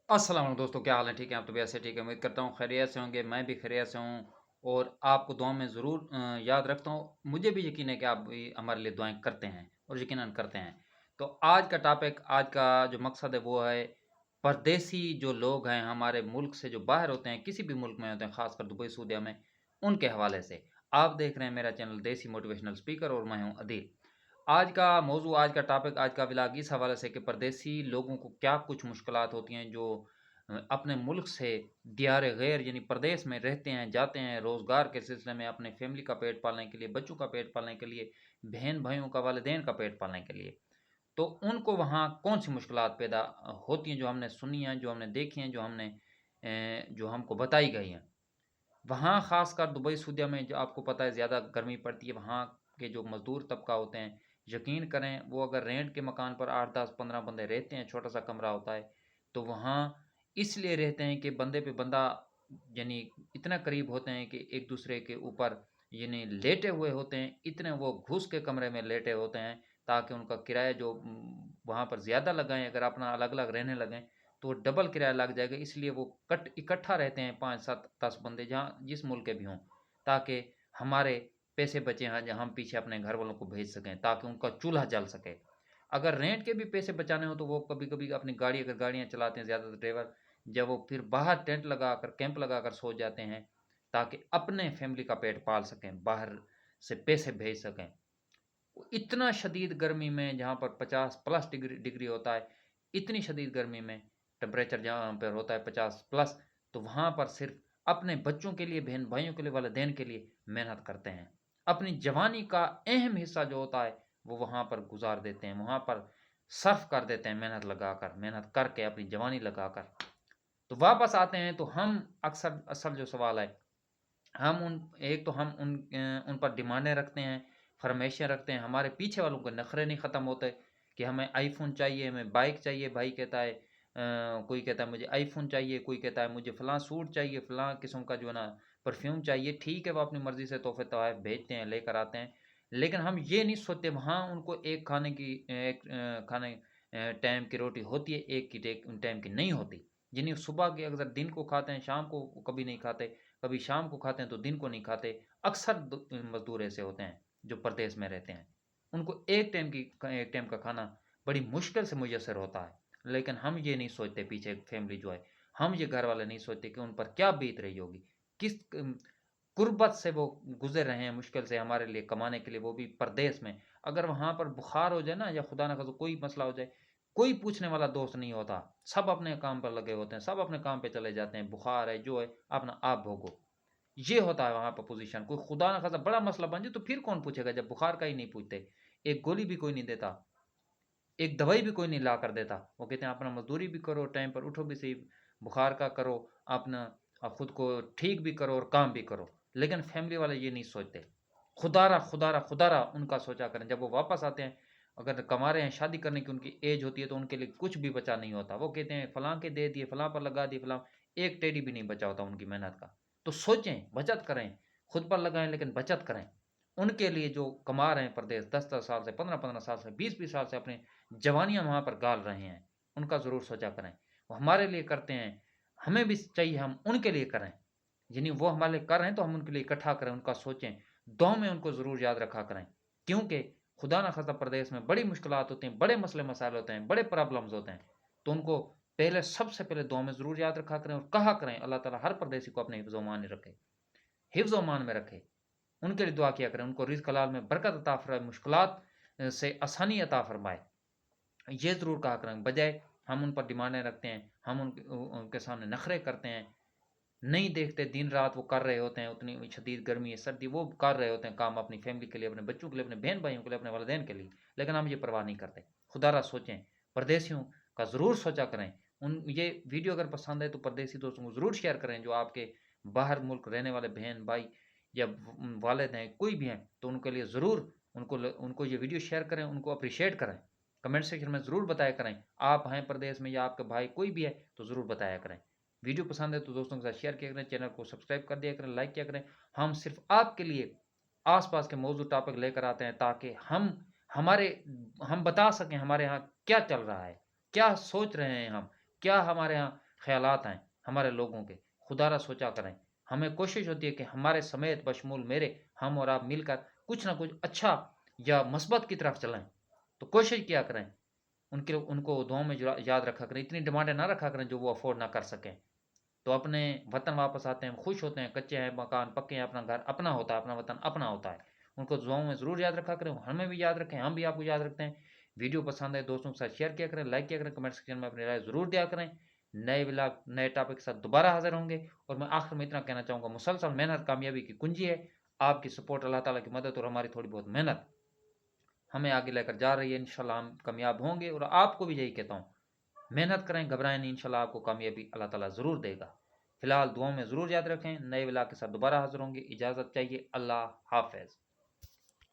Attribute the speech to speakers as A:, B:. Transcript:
A: अस्सलाम वालेकुम दोस्तों, क्या हाल है? ठीक है, आप तो भी ऐसे ठीक है। उम्मीद करता हूँ खैरियत से होंगे, मैं भी खैरियत से हूँ और आपको दुआ में ज़रूर याद रखता हूँ। मुझे भी यकीन है कि आप भी हमारे लिए दुआएँ करते हैं और यकीनन करते हैं। तो आज का टॉपिक, आज का जो मकसद है वो है परदेसी जो लोग हैं हमारे मुल्क से जो बाहर होते हैं, किसी भी मुल्क में होते हैं, ख़ासकर दुबई, सऊदीया में, उनके हवाले से। आप देख रहे हैं मेरा चैनल देसी मोटिवेशनल स्पीकर और मैं हूँ अदील। आज का मौज़ू, आज का टॉपिक, आज का व्लॉग इस हवाले से कि परदेसी लोगों को क्या कुछ मुश्किलात होती हैं जो अपने मुल्क से दियार गैर यानी प्रदेश में रहते हैं, जाते हैं रोज़गार के सिलसिले में, अपने फैमिली का पेट पालने के लिए, बच्चों का पेट पालने के लिए, बहन-भाइयों का, वालिदैन का पेट पालने के लिए। तो उनको वहाँ कौन-सी मुश्किलात पैदा होती हैं जो हमने सुनी हैं, जो हमने देखी हैं, जो हमको बताई गई हैं। वहाँ ख़ासकर दुबई, सऊदीया में जो आपको पता है ज़्यादा गर्मी पड़ती है, वहाँ के जो मज़दूर तबका होते हैं, यकीन करें वो अगर रेंट के मकान पर 8, 10, 15 बंदे रहते हैं, छोटा-सा कमरा होता है, तो वहाँ इसलिए रहते हैं कि बंदे पे बंदा यानी इतना करीब होते हैं कि एक-दूसरे के ऊपर यानी लेटे हुए होते हैं, इतने वो घुस के कमरे में लेटे होते हैं, ताकि उनका किराया जो वहाँ पर ज़्यादा लगाएँ, अगर अपना अलग-अलग रहने लगें, तो डबल किराया लग जाएगा, इसलिए वो कट इकट्ठा रहते हैं 5, 7, 10 बंदे जहाँ जिस मुल्क के भी हों, ताकि हमारे पैसे बचे हैं, जहाँ हम पीछे अपने घर वालों को भेज सकें, ताकि उनका चूल्हा जल सके। अगर रेंट के भी पैसे बचाने हो तो वो कभी-कभी अपनी गाड़ी, अगर गाड़ियाँ चलाते हैं ज़्यादातर ड्राइवर, जब वो फिर बाहर टेंट लगाकर, कैंप लगाकर सो जाते हैं, ताकि अपने फैमिली का पेट पाल सकें, बाहर से पैसे भेज सकें। इतना शदीद गर्मी में जहाँ पर 50 प्लस डिग्री डिग्री होता है, इतनी शदीद गर्मी में टेम्परेचर जहाँ पर होता है 50 प्लस, तो वहाँ पर सिर्फ़ अपने बच्चों के लिए, बहन-भाइयों के लिए, वालिदैन के लिए मेहनत करते हैं। अपनी जवानी का अहम हिस्सा जो होता है, वो वहाँ पर गुज़ार देते हैं, वहाँ पर सर्फ़ कर देते हैं मेहनत लगाकर, मेहनत करके अपनी जवानी लगाकर। तो वापस आते हैं तो हम अक्सर असल जो सवाल है, हम उन एक तो हम उन पर डिमांडें रखते हैं, फ़रमाइशें रखते हैं, हमारे पीछे वालों के नखरे नहीं ख़त्म होते कि हमें आईफ़ोन चाहिए, हमें बाइक चाहिए, भाई कहता है कोई कहता है मुझे आईफ़ोन चाहिए, कोई कहता है मुझे फ़लाँ सूट चाहिए, फ़लाँ किस्म का जो है ना परफ्यूम चाहिए। ठीक है, वो अपनी मर्ज़ी से तोहफ़े-तोहफ़ भेजते हैं, लेकर आते हैं, लेकिन हम ये नहीं सोचते वहाँ उनको एक खाने टाइम की रोटी होती है, एक की टेक टाइम की नहीं होती। यानी सुबह की अगर दिन को खाते हैं, शाम को कभी नहीं खाते, कभी शाम को खाते हैं तो दिन को नहीं खाते। अक्सर मज़दूर ऐसे होते हैं जो परदेश में रहते हैं। उनको एक टाइम का खाना बड़ी मुश्किल से मुयस्सर होता है। लेकिन हम ये नहीं सोचते, पीछे फैमिली जो है, हम ये घर वाले नहीं सोचते कि उन पर क्या बीत रही होगी। किस गुर्बत से वो गुज़र रहे हैं मुश्किल से हमारे लिए कमाने के लिए, वो भी परदेश में। अगर वहाँ पर बुखार हो जाए ना, या खुदा ना ख़ास्ता कोई मसला हो जाए, कोई पूछने वाला दोस्त नहीं होता। सब अपने काम पर लगे होते हैं, सब अपने काम पे चले जाते हैं। बुखार है, जो है, अपना आप भोगो। ये होता है वहाँ पर पोज़ीशन। कोई खुदा ना ख़ास्ता बड़ा मसला बन जाए तो फिर कौन पूछेगा, जब बुखार का ही नहीं पूछते। एक गोली भी कोई नहीं देता, एक दवाई भी कोई नहीं ला कर देता। वो कहते हैं अपना मज़दूरी भी करो, टाइम पर उठो भी सही, बुखार का करो, अपना खुद को ठीक भी करो और काम भी करो। लेकिन फैमिली वाले ये नहीं सोचते। खुदारा, खुदारा, खुदारा उनका सोचा करें। जब वो वापस आते हैं, अगर कमा रहे हैं, शादी करने की उनकी एज होती है, तो उनके लिए कुछ भी बचा नहीं होता। वो कहते हैं फलाँ के दे दिए, फलाँ पर लगा दिए, फलाँ, एक टेडी भी नहीं बचा होता उनकी मेहनत का। तो सोचें, बचत करें, खुद पर लगाएँ लेकिन बचत करें। उनके लिए जो कमा रहे हैं परदेस 10-10 साल से, 15-15 साल से, 20-20 साल से अपनी जवानियाँ वहाँ पर गाल रहे हैं, उनका ज़रूर सोचा करें। वो हमारे लिए करते हैं, हमें भी चाहिए हम उनके लिए करें। यानी वो हमारे लिए कर रहे हैं तो हम उनके लिए इकट्ठा करें, उनका सोचें, दुआ में उनको ज़रूर याद रखा करें। क्योंकि खुदा ना ख़ास्ता परदेस में बड़ी मुश्किलात होती हैं, बड़े मसले-मसाइल होते हैं, बड़े प्रॉब्लम्स होते हैं। तो उनको पहले, सबसे पहले दुआ में ज़रूर याद रखा करें और कहा करें अल्लाह ताला हर परदेसी को अपने हिफ्ज़-ओ-अमान में रखे, हिफ्ज़-ओ-अमान में रखे। उनके लिए दुआ किया करें, उनको रिज़्क़ हलाल में बरकत अता फ़रमाए, मुश्किलात से आसानी अता फ़रमाए। ये ज़रूर कहा करें, बजाय हम उन पर डिमांडें रखते हैं, हम उनके सामने नखरे करते हैं, नहीं देखते, दिन-रात वो कर रहे होते हैं, उतनी शदीद गर्मी है, सर्दी, वो कर रहे होते हैं काम अपनी फैमिली के लिए, अपने बच्चों के लिए, अपने बहन-भाइयों के लिए, अपने वालिदैन के लिए, लेकिन हम ये परवाह नहीं करते। खुदारा सोचें, परदेसियों का ज़रूर सोचा करें। ये वीडियो अगर पसंद है तो परदेसी दोस्तों को ज़रूर शेयर करें, जो आपके बाहर मुल्क रहने वाले बहन-भाई या वालिद हैं, कोई भी हैं, तो उनके लिए ज़रूर उनको ये वीडियो शेयर करें, उनको एप्रिशिएट करें। कमेंट सेक्शन में ज़रूर बताया करें, आप हैं प्रदेश में या आपका भाई कोई भी है, तो ज़रूर बताया करें। वीडियो पसंद है तो दोस्तों के साथ शेयर किया करें, चैनल को सब्सक्राइब कर दिया करें, लाइक किया करें। हम सिर्फ़ आपके लिए आस-पास के मौजूद टॉपिक लेकर आते हैं, ताकि हमारे हम बता सकें हमारे यहाँ क्या चल रहा है, क्या सोच रहे हैं हम, क्या हमारे यहाँ ख़यालात हैं हमारे लोगों के, खुदारा सोचा करें। हमें कोशिश होती है कि हमारे समेत बशमूल मेरे, हम और आप मिलकर कुछ ना कुछ अच्छा या मस्बत की तरफ चलें। तो कोशिश किया करें, उनको दुआओं में याद रखा करें, इतनी डिमांडें ना रखा करें जो वो अफोर्ड ना कर सकें। तो अपने वतन वापस आते हैं, खुश होते हैं, कच्चे हैं मकान, पक्के हैं, अपना घर अपना होता है, अपना वतन अपना होता है। उनको दुआओं में ज़रूर याद रखा करें, हमें भी याद रखें, हम भी आपको याद रखते हैं। वीडियो पसंद है दोस्तों के साथ शेयर किया करें, लाइक किया करें, कमेंट सेक्शन में अपनी राय ज़रूर दिया करें। नए व्लॉग नए टॉपिक के साथ दोबारा हाजिर होंगे। और मैं आखिर में इतना कहना चाहूँगा, मुसलसल मेहनत कामयाबी की कुंजी है। आपकी सपोर्ट, अल्लाह ताला की मदद और हमारी थोड़ी बहुत मेहनत हमें आगे लेकर जा रही है। इंशाल्लाह हम कामयाब होंगे। और आपको भी यही कहता हूँ, मेहनत करें, घबराएं नहीं, इंशाल्लाह आपको कामयाबी अल्लाह ताला ज़रूर देगा। फिलहाल दुआओं में ज़रूर याद रखें, नए व्लॉग के साथ दोबारा हाजिर होंगे। इजाज़त चाहिए, अल्लाह हाफ़िज़।